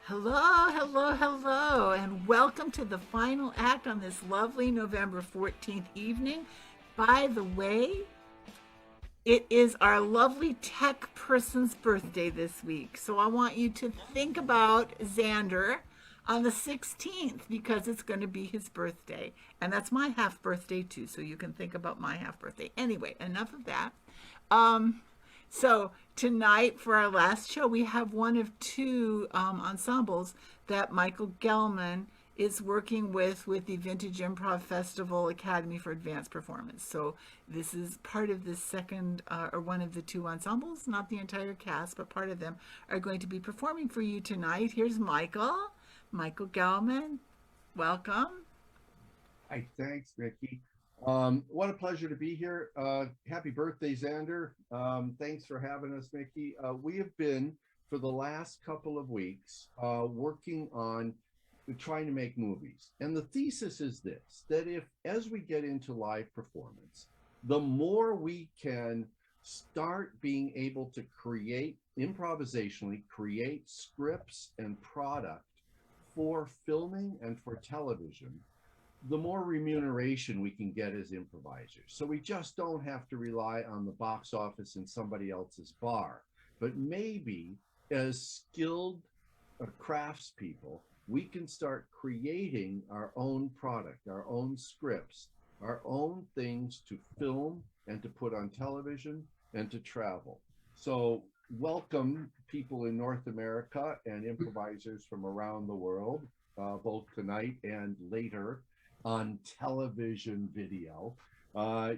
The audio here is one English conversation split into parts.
Hello, hello, hello, and welcome to the final act on this lovely November 14th evening. By the way, it is our lovely tech person's birthday this week. So I want you to think about Xander on the 16th because it's going to be his birthday. And that's my half birthday too. So you can think about my half birthday. Anyway, enough of that. Um, so tonight for our last show, we have one of two ensembles that Michael Gellman is working with the Vintage Improv Festival Academy for Advanced Performance. So this is part of the second or one of the two ensembles, not the entire cast, but part of them are going to be performing for you tonight. Here's Michael Gellman. Welcome. Hi, thanks, Mickey. What a pleasure to be here. Happy birthday, Xander. Thanks for having us, Mickey. We have been, for the last couple of weeks, working on trying to make movies. And the thesis is this, that if, as we get into live performance, the more we can start being able to create improvisationally, create scripts and product for filming and for television, the more remuneration we can get as improvisers. So we just don't have to rely on the box office in somebody else's bar. But maybe as skilled craftspeople, we can start creating our own product, our own scripts, our own things to film and to put on television and to travel. So welcome people in North America and improvisers from around the world, both tonight and later on television video.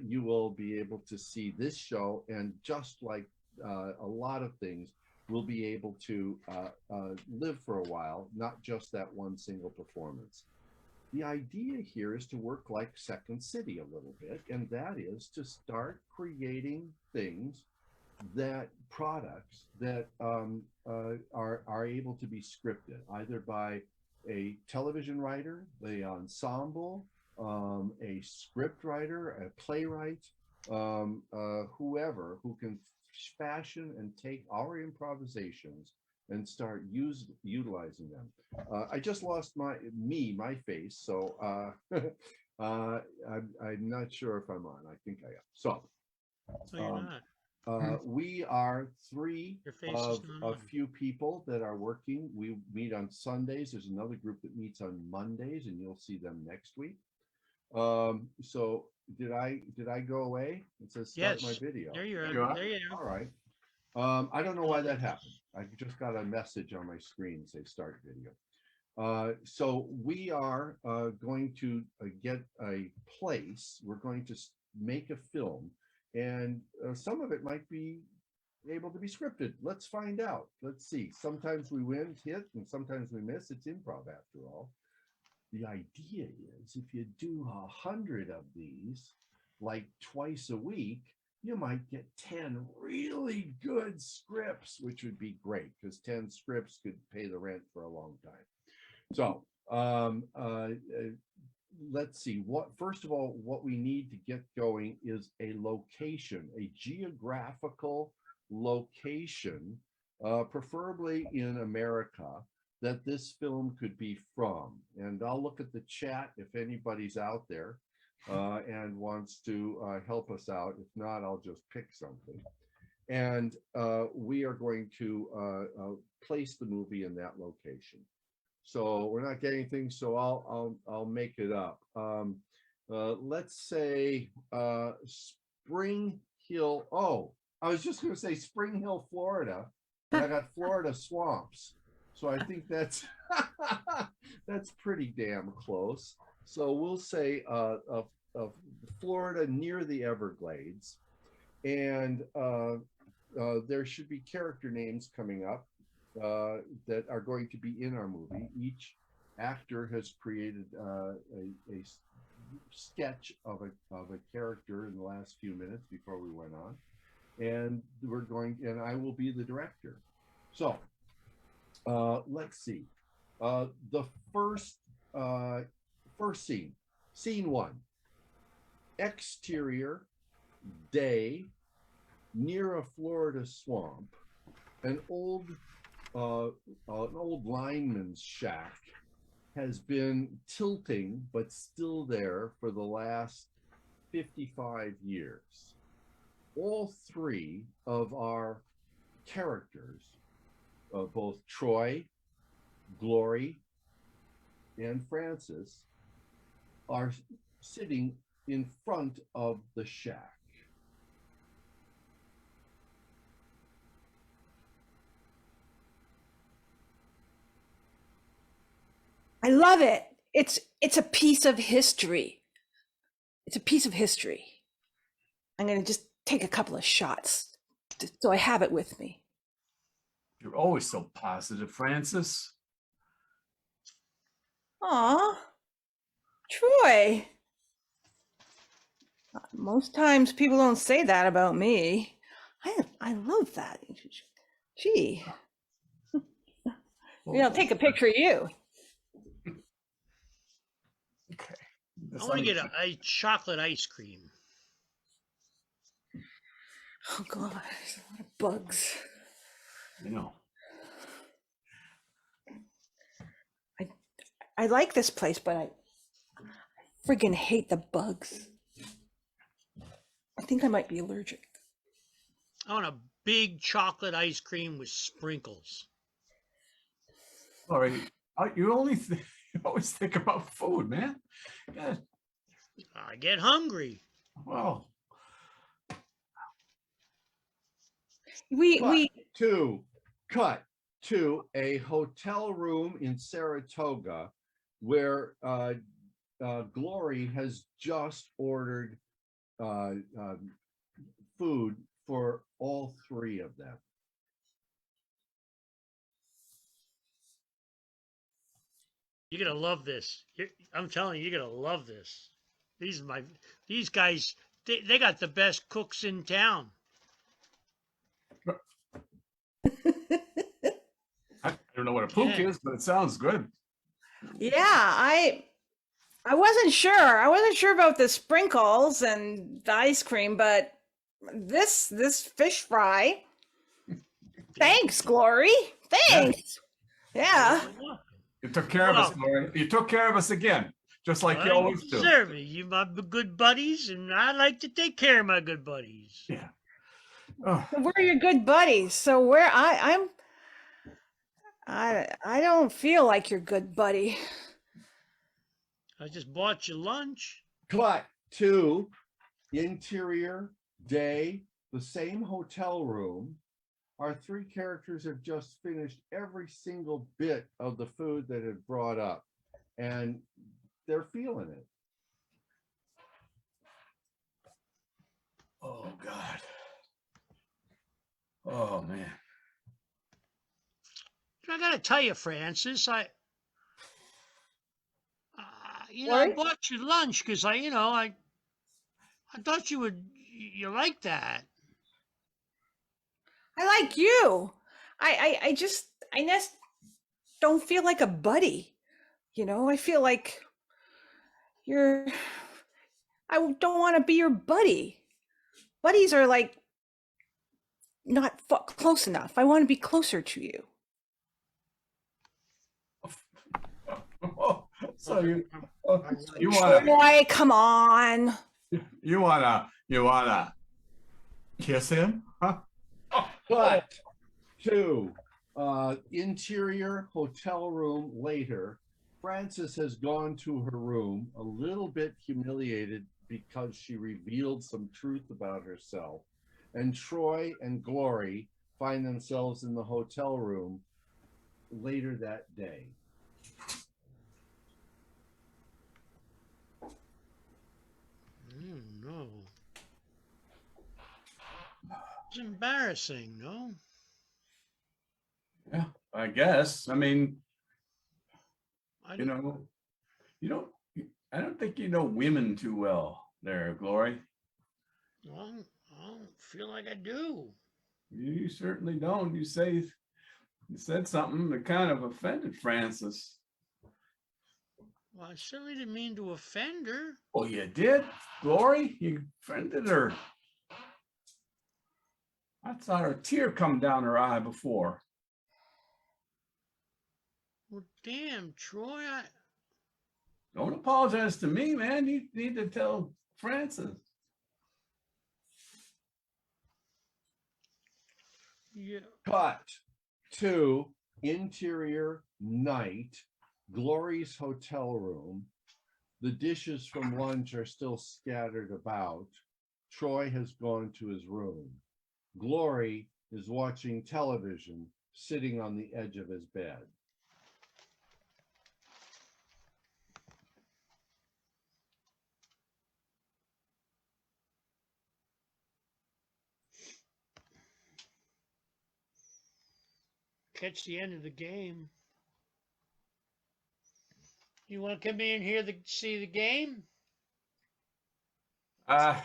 You will be able to see this show, and just like a lot of things, we'll be able to live for a while, not just that one single performance. The idea here is to work like Second City a little bit, and that is to start creating things, that products that are able to be scripted either by a television writer, the ensemble, a script writer, a playwright, whoever who can fashion and take our improvisations and start utilizing them. I just lost my face, so I'm not sure if I'm on. I think I am. So So you're um, not. we are three Your face is of not a on. few people that are working. We meet on Sundays. There's another group that meets on Mondays, and you'll see them next week. So did I go away? It says start my Yes, video. there you There are. you are. There you are. All right. I don't know Oh why my that happened. goodness. I just got a message on my screen say start video. So we are going to get a place. We're going to make a film, and some of it might be able to be scripted. Let's find out. Let's see. Sometimes we win, hit, and sometimes we miss. It's improv after all. The idea is if you do 100 of these, like twice a week, you might get 10 really good scripts, which would be great because 10 scripts could pay the rent for a long time. So let's see. What first of all, what we need to get going is a location, a geographical location, preferably in America, that this film could be from. And I'll look at the chat if anybody's out there and wants to help us out. If not, I'll just pick something. And we are going to place the movie in that location. So we're not getting things, so I'll make it up. Let's say Spring Hill. Oh, I was just going to say Spring Hill, Florida, but I got Florida swamps, so I think that's that's pretty damn close. So we'll say Florida near the Everglades, and there should be character names coming up that are going to be in our movie. Each actor has created a sketch of a character in the last few minutes before we went on, and and I will be the director. So let's see. The uh, first scene one, exterior day near a Florida swamp, an old an old lineman's shack has been tilting, but still there for the last 55 years. All three of our characters, both Troy, Glory, and Francis, are sitting in front of the shack. I love it. It's a piece of history. It's a piece of history. I'm going to just take a couple of shots so I have it with me. You're always so positive, Francis. Aw, Troy. Most times people don't say that about me. I love that. Gee. I'll take a picture of you. Okay. I want to get a chocolate ice cream. Oh God, there's a lot of bugs. You know. I like this place, but I friggin' hate the bugs. I think I might be allergic. I want a big chocolate ice cream with sprinkles. Sorry, you always think about food, man. Yeah. I get hungry. Well, Cut to a hotel room in Saratoga where Glory has just ordered food for all three of them. You're gonna love this. I'm telling you, you're gonna love this. These guys, they got the best cooks in town. I don't know what a pook is, but it sounds good. Yeah, I wasn't sure. I wasn't sure about the sprinkles and the ice cream, but this fish fry. Thanks, Glory. Thanks. Yeah. You took care of us, Glory. You took care of us again, just like you always do. Deserve it. You my good buddies, and I like to take care of my good buddies. Yeah. Oh. We're your good buddies. So where I don't feel like your good buddy. I just bought you lunch. Cut to interior day, the same hotel room. Our three characters have just finished every single bit of the food that had brought up, and they're feeling it. Oh God. Oh man. I gotta tell you, Francis, I What? bought you lunch because I thought you like that. I like you. I just don't feel like a buddy. I feel like I don't want to be your buddy. Buddies are like not close enough. I want to be closer to you. Oh, so you want Boy, come on. you wanna kiss him? Huh? Cut to interior hotel room later. Frances has gone to her room a little bit humiliated because she revealed some truth about herself. And Troy and Glory find themselves in the hotel room later that day. No. It's embarrassing, no? Yeah, I guess. I mean, I don't. I don't think you know women too well, there, Glory. Well, I don't feel like I do. You certainly don't. You said something that kind of offended Frances. Well, I certainly didn't mean to offend her. Oh, you did, Glory? You offended her. I saw her tear come down her eye before. Well, damn, Troy. Don't apologize to me, man. You need to tell Francis. Yeah. Cut to interior night, Glory's hotel room. The dishes from lunch are still scattered about. Troy has gone to his room. Glory is watching television, sitting on the edge of his bed. Catch the end of the game. You want to come in here to see the game? Uh,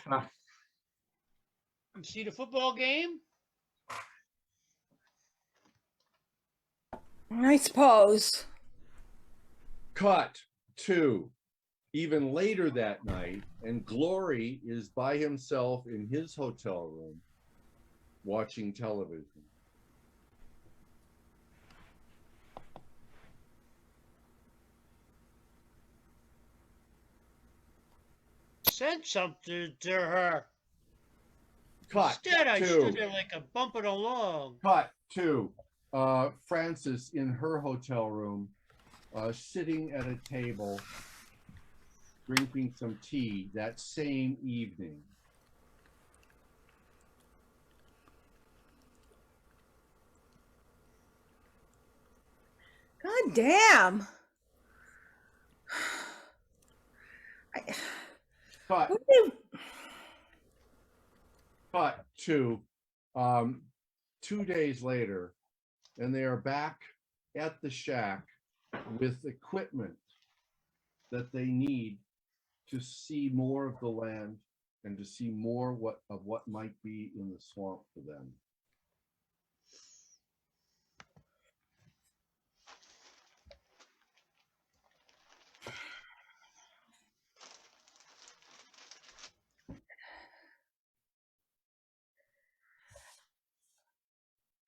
And see the football game? I suppose. Cut to even later that night, and Glory is by himself in his hotel room watching television. Said something to her. Cut Instead, I to stood there like a bumping along. cut to Frances in her hotel room, sitting at a table, drinking some tea that same evening. God damn. Cut What do you- cut to 2 days later, and they are back at the shack with equipment that they need to see more of the land and to see more of what might be in the swamp for them.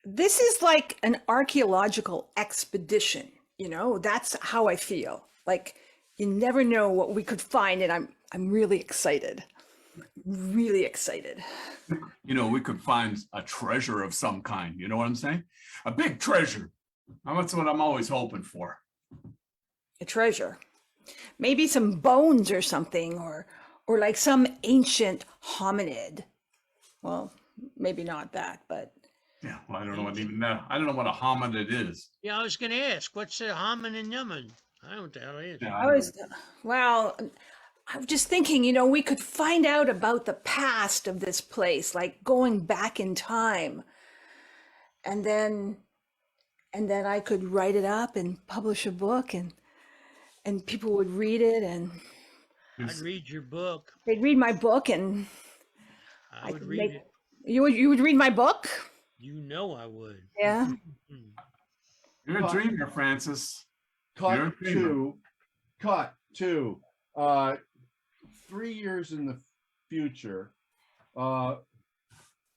This is like an archaeological expedition, that's how I feel. Like you never know what we could find, and I'm really excited. Really excited. we could find a treasure of some kind. You know what I'm saying? A big treasure. That's what I'm always hoping for. A treasure. Maybe some bones or something, or like some ancient hominid. Well, maybe not that, but Yeah, well, I don't know I don't know what a hominid is. Yeah, I was going to ask, what's a hominin and yaman? I don't know what the hell it is. Yeah, I was, well, I'm just thinking, we could find out about the past of this place, like going back in time. And then I could write it up and publish a book, and people would read it, and I'd read your book. they'd read my book, and I would could read make- it. you would read my book? You know I would. Yeah. Hmm. You're a dreamer, Francis. You're a Cut dreamer. to 3 years in the future,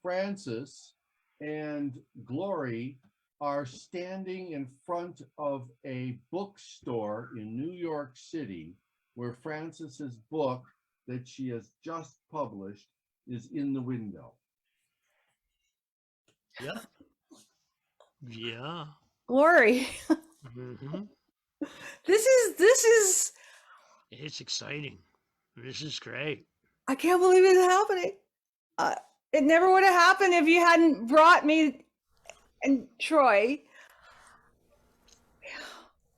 Francis and Glory are standing in front of a bookstore in New York City where Francis's book that she has just published is in the window. Yeah. Yeah. Glory. Hmm. This is It's exciting. This is great. I can't believe it's happening. It never would have happened if you hadn't brought me and Troy.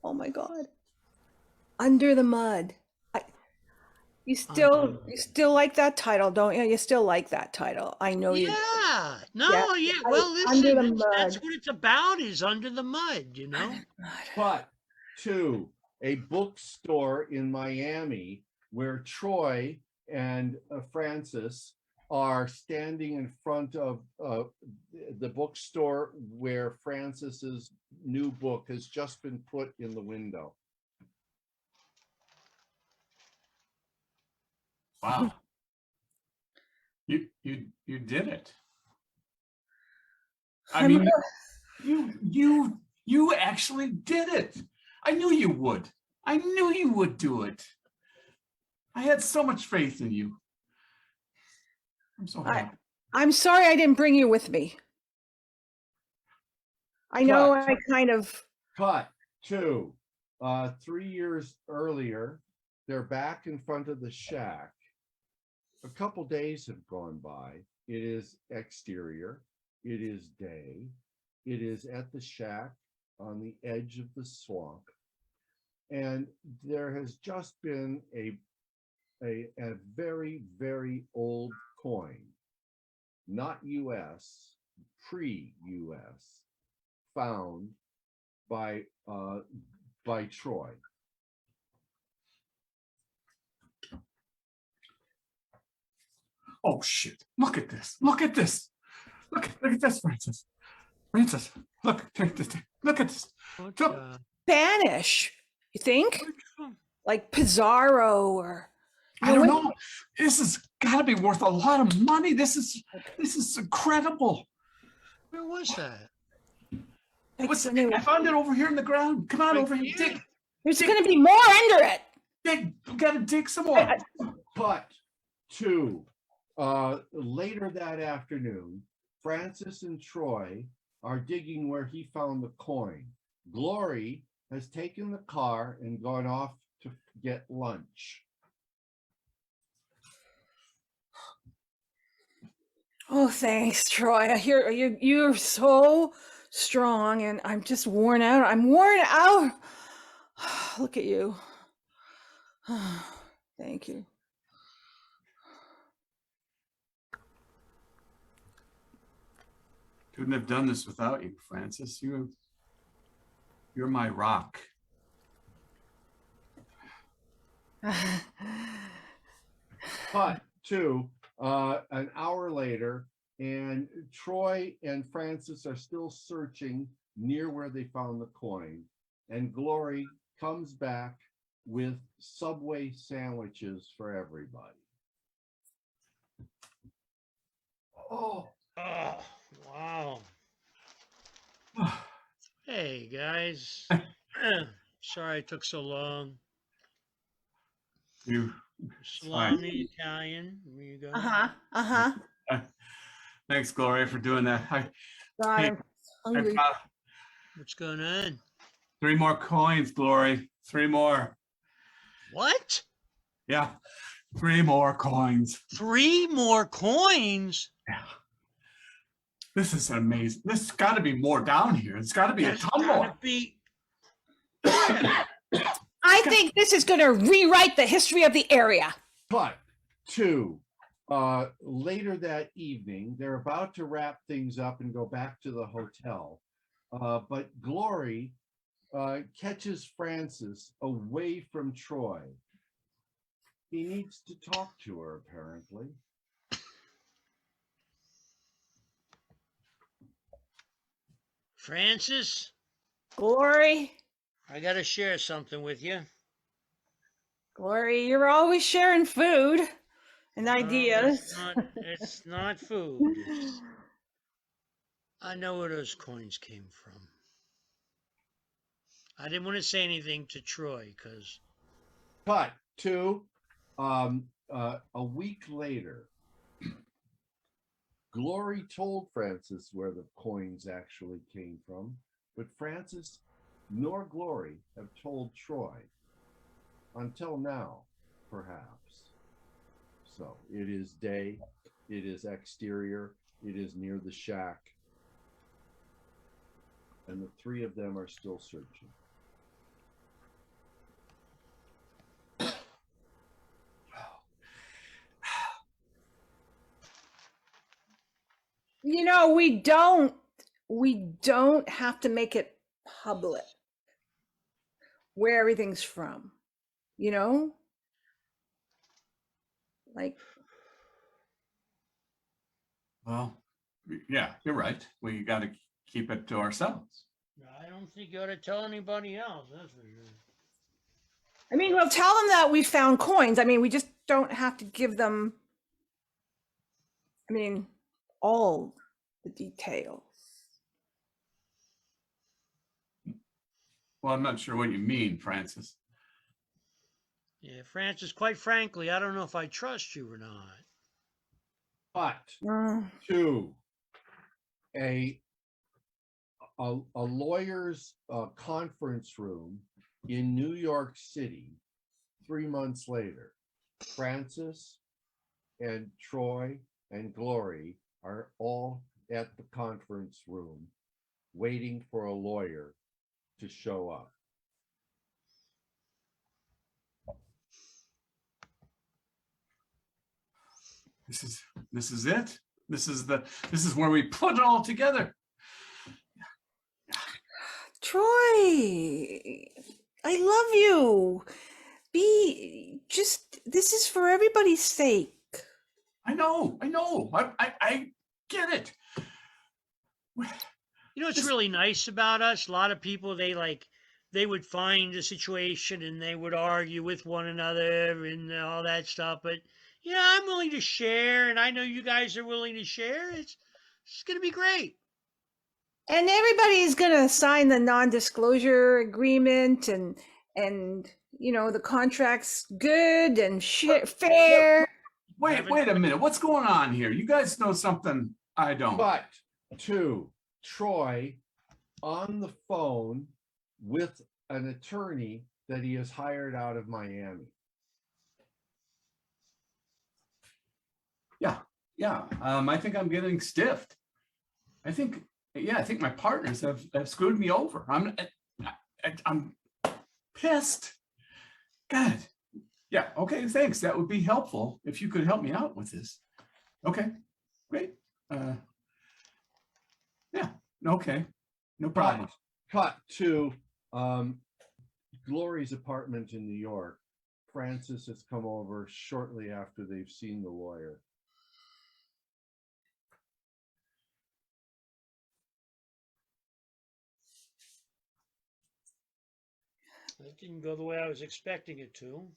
Oh my God. Under the Mud. You still like that title, don't you? You still like that title. I know you. Yeah. No, yeah. Well, Under listen, the that's Mud. what it's about, is under the mud, Cut to a bookstore in Miami where Troy and Francis are standing in front of the bookstore where Francis's new book has just been put in the window. Wow. You did it. I mean, you actually did it. I knew you would. I knew you would do it. I had so much faith in you. I'm so happy. I'm sorry I didn't bring you with me. I know Cut. I kind of. Cut to 3 years earlier. They're back in front of the shack. A couple days have gone by. It is exterior. It is day. It is at the shack on the edge of the swamp. And there has just been a very, very old coin, not US, pre-US, found by Troy. Oh shit! Look at this! Look at this! Look at this, Francis. Francis, look! Look at this! What, Look. Spanish, you think? Like Pizarro or. I don't know. This has got to be worth a lot of money. This is incredible. where was that? I found it over here in the ground. Come on, Right over here. here. Dig. There's going to be more under it. Dig. We got to dig some more. But two, later that afternoon, Francis and Troy are digging where he found the coin. Glory has taken the car and gone off to get lunch. Oh, thanks, Troy. I hear you're so strong, and I'm just worn out. I'm worn out. Look at you. Thank you. Couldn't have done this without you, Francis. You're my rock. But two, an hour later, and Troy and Francis are still searching near where they found the coin. And Glory comes back with Subway sandwiches for everybody. Oh. Oh, wow. Hey, guys. Sorry it took so long. You. Salami, Italian. There you go. Thanks, Gloria, for doing that. God, Hey, I'm hungry. I found What's going on? 3 more coins, Glory. 3 more. What? Yeah, 3 more coins. 3 more coins? Yeah. This is amazing. There's got to be more down here. It's got to be There's a ton gotta more. be. I think this is going to rewrite the history of the area. But two, later that evening, they're about to wrap things up and go back to the hotel. But Glory catches Francis away from Troy. He needs to talk to her, apparently. Francis, Glory, I gotta share something with you. Glory, you're always sharing food and ideas. It's not food. I know where those coins came from. I didn't want to say anything to Troy because. But two, a week later, Glory told Francis where the coins actually came from, but Francis nor Glory have told Troy until now, perhaps. So it is day, it is exterior, it is near the shack, and the 3 of them are still searching. You know, we don't have to make it public where everything's from, you know? Like, Well, yeah, you're right. We got to keep it to ourselves. I don't think you ought to tell anybody else, that's for sure. I mean, we'll tell them that we found coins. I mean, we just don't have to give them, I mean, all the details. Well, I'm not sure what you mean, Francis. Yeah, Francis, quite frankly, I don't know if I trust you or not. But Mm. to a lawyer's conference room in New York City 3 months later. Francis and Troy and Glory are all at the conference room waiting for a lawyer to show up. This is it. This is where we put it all together. Troy, I love you. This is for everybody's sake. I know. I get it. You know what's really nice about us? A lot of people, they would find a situation and they would argue with one another and all that stuff. But yeah, I'm willing to share, and I know you guys are willing to share. It's gonna be great. And everybody's gonna sign the non-disclosure agreement, and the contract's good and fair. Wait a minute. What's going on here? You guys know something I don't. But to Troy on the phone with an attorney that he has hired out of Miami. Yeah. I think I'm getting stiffed. I think my partners have screwed me over. I'm pissed. God. Yeah. Okay. Thanks. That would be helpful if you could help me out with this. Okay. Great. Yeah. Okay. No problem. Cut to Glory's apartment in New York. Francis has come over shortly after they've seen the lawyer. That didn't go the way I was expecting it to.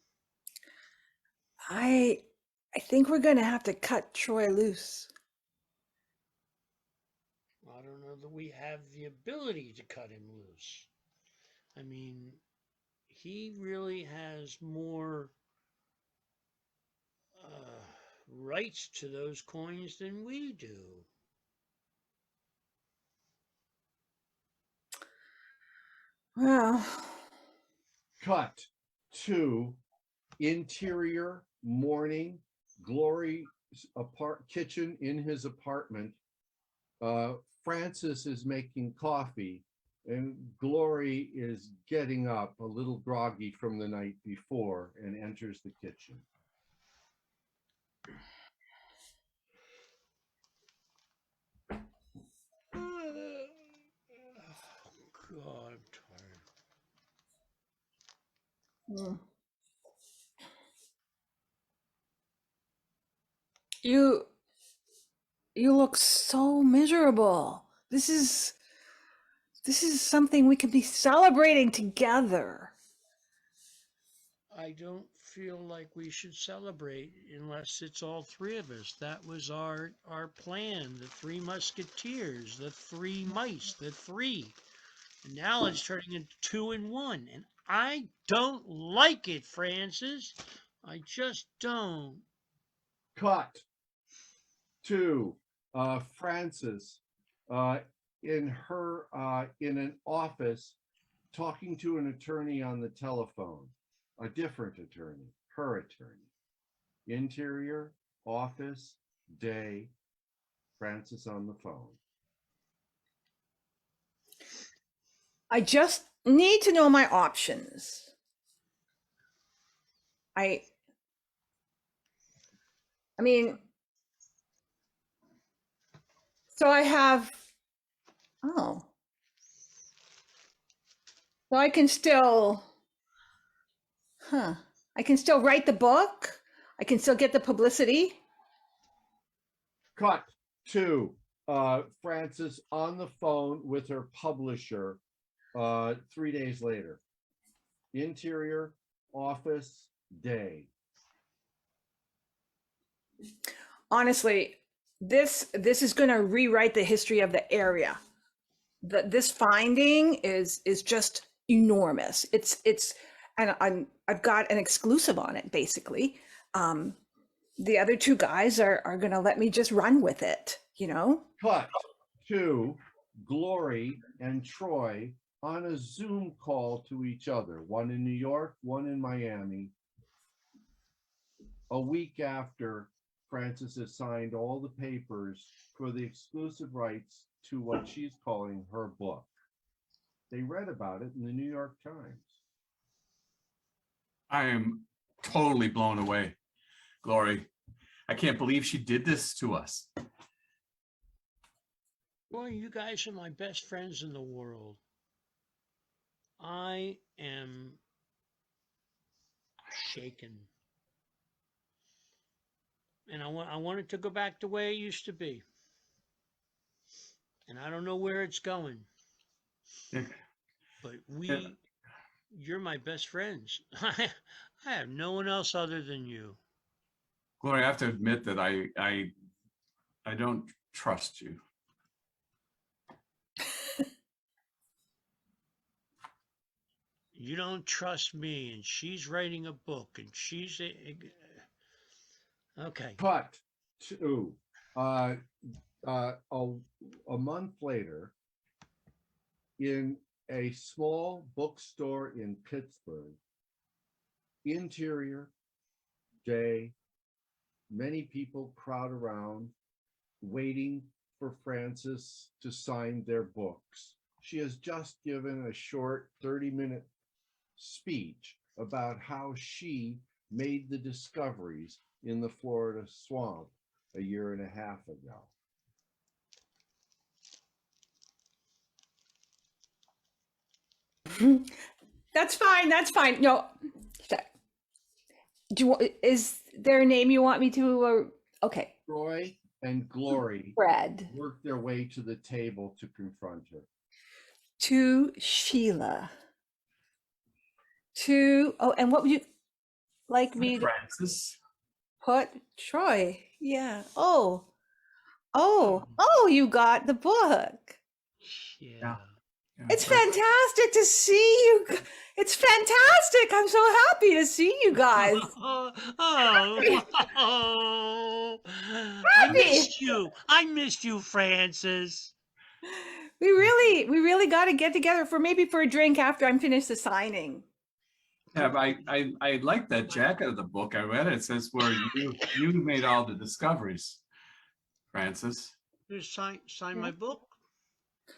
I think we're gonna have to cut Troy loose. I don't know that we have the ability to cut him loose. I mean, he really has more rights to those coins than we do. Well, Cut to interior morning, Glory's kitchen in his apartment. Francis is making coffee and Glory is getting up a little groggy from the night before and enters the kitchen. God, I'm tired. mm. you look so miserable. This is something we could be celebrating together. I don't feel like we should celebrate unless it's all three of us. That was our plan. The three musketeers, the three mice, the three. And now it's turning into 2 and 1. And I don't like it, Francis. I just don't. Cut to Francis in an office talking to an attorney on the telephone, a different attorney, her attorney. Interior, office, day, Francis on the phone. I just need to know my options. I mean, so I have, so I can still, I can still write the book. I can still get the publicity. Cut to Francis on the phone with her publisher 3 days later. Interior, office, day. Honestly, this is going to rewrite the history of the area. This finding is just enormous. And I've got an exclusive on it basically. The other two guys are going to let me just run with it, you know? Cut to Glory and Troy on a Zoom call to each other, one in New York, one in Miami, a week after Frances has signed all the papers for the exclusive rights to what she's calling her book. They read about it in the New York Times. I am totally blown away, Glory. I can't believe she did this to us. Boy, you guys are my best friends in the world. I am shaken. And I want it to go back the way it used to be. And I don't know where it's going. Yeah. But Yeah. you're my best friends. I have no one else other than you. Glory, I have to admit that I don't trust you. You don't trust me, and she's writing a book, and she's okay. Cut to a month later in a small bookstore in Pittsburgh. Interior day, many people crowd around, waiting for Frances to sign their books. She has just given a short 30-minute speech about how she made the discoveries in the Florida swamp a year and a half ago. That's fine. That's fine. No, is there a name you want me to? Okay. Troy and Glory Fred. work their way to the table to confront her. To Sheila. And what would you like me to Frances. put? Troy. Yeah. Oh, you got the book. Yeah. It's fantastic to see you. It's fantastic. I'm so happy to see you guys. I missed you. I missed you, Francis. We really got to get together for a drink after I'm finished the signing. Yeah, but I like that jacket of the book. I read it. It says where you made all the discoveries, Francis. Just sign my book.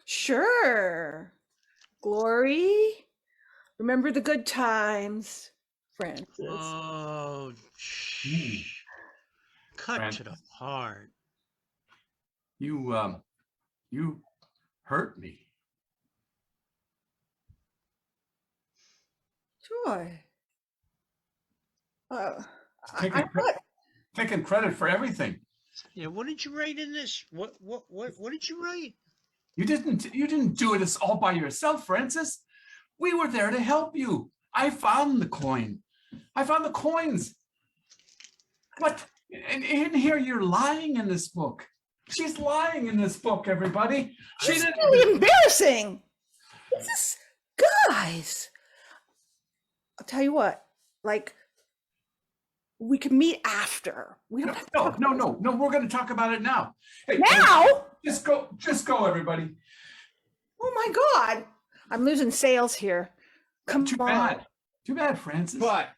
Sure. Glory. Remember the good times, Francis. Oh, cut Francis. to the heart. You hurt me. Troy. Taking credit for everything. Yeah, what did you write in this? What did you write? You didn't do this all by yourself, Francis. We were there to help you. I found the coin. I found the coins. What? And in here, you're lying in this book. She's lying in this book, everybody. It's really embarrassing. Guys. I'll tell you what. Like, we can meet after. We don't have to talk about it. No. We're going to talk about it now. Hey, now? Just go, everybody. Oh my God. I'm losing sales here. Come on. Too bad, Francis. But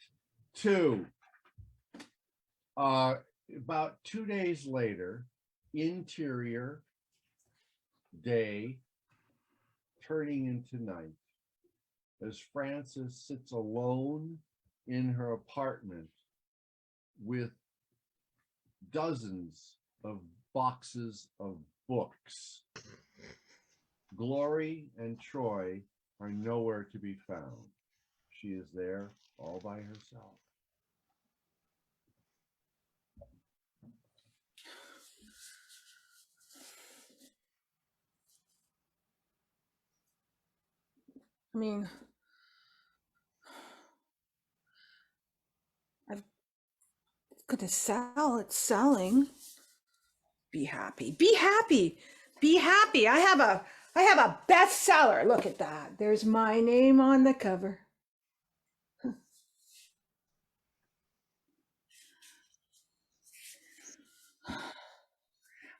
about 2 days later, interior day turning into night, as Frances sits alone in her apartment with dozens of boxes of books. Glory and Troy are nowhere to be found. She is there all by herself. I mean, I've got to sell. It's selling. Be happy. Be happy. Be happy. I have I have a bestseller. Look at that. There's my name on the cover.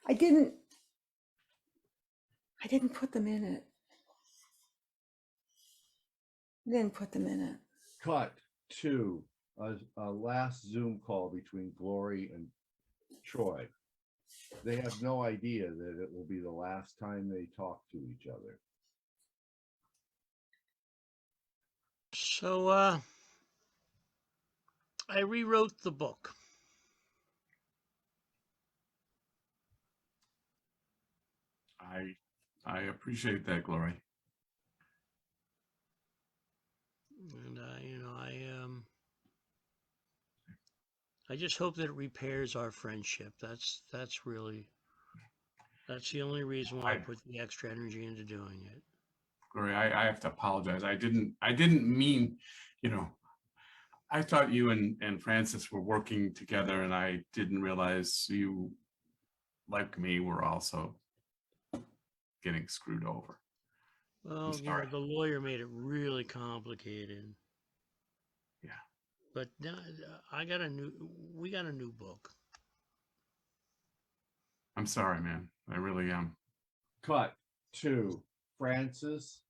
I didn't put them in it. Didn't put them in it. Cut to a last Zoom call between Glory and Troy. They have no idea that it will be the last time they talk to each other. So I rewrote the book. I appreciate that, Glory. And I just hope that it repairs our friendship. That's the only reason why I put the extra energy into doing it. Glory, I have to apologize. I didn't mean, I thought you and Francis were working together, and I didn't realize you, like me, were also getting screwed over. Well, the lawyer made it really complicated. Yeah. But now we got a new book. I'm sorry, man. I really am. Cut to Frances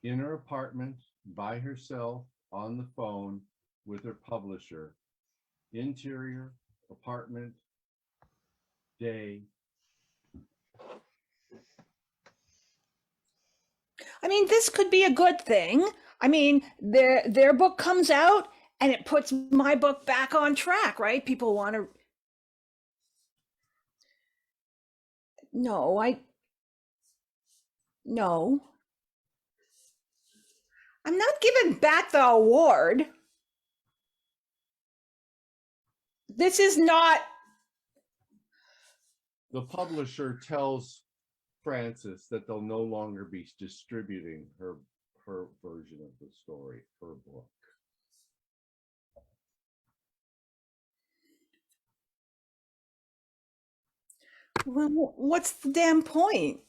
in her apartment by herself on the phone with her publisher. Interior, apartment, day. I mean, this could be a good thing. I mean, their book comes out and it puts my book back on track, right? People want to. No. I'm not giving back the award. This is not. The publisher tells Frances that they'll no longer be distributing her version of the story, her book. Well, what's the damn point?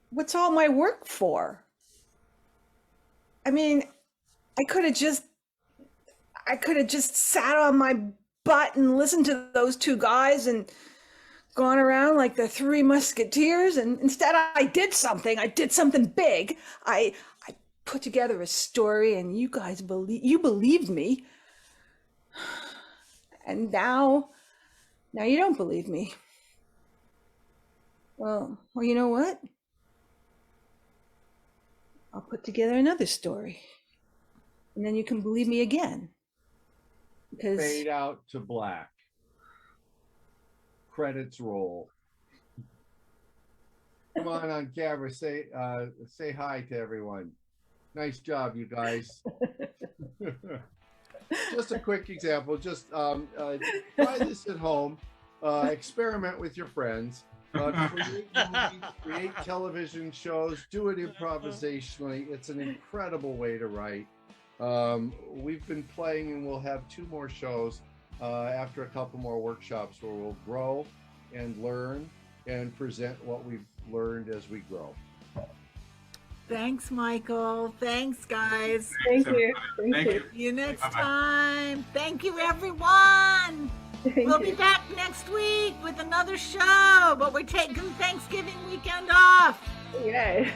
What's all my work for? I mean, I could have just sat on my butt and listened to those two guys and gone around like the Three Musketeers, and instead I did something big. I put together a story, and you guys believed me. And now you don't believe me. Well, you know what? I'll put together another story, and then you can believe me again. Because Fade out to black. Credits roll. Come on camera, say hi to everyone. Nice job, you guys. Just a quick example. Just try this at home. Experiment with your friends. Create movies, create television shows. Do it improvisationally. It's an incredible way to write. We've been playing, and we'll have 2 more shows after a couple more workshops where we'll grow and learn and present what we've learned as we grow. Thanks, Michael. Thanks, guys. Thank you. Thank you. See you next Bye-bye. time. Thank you, everyone. We'll be back next week with another show, but we're taking Thanksgiving weekend off. Yay.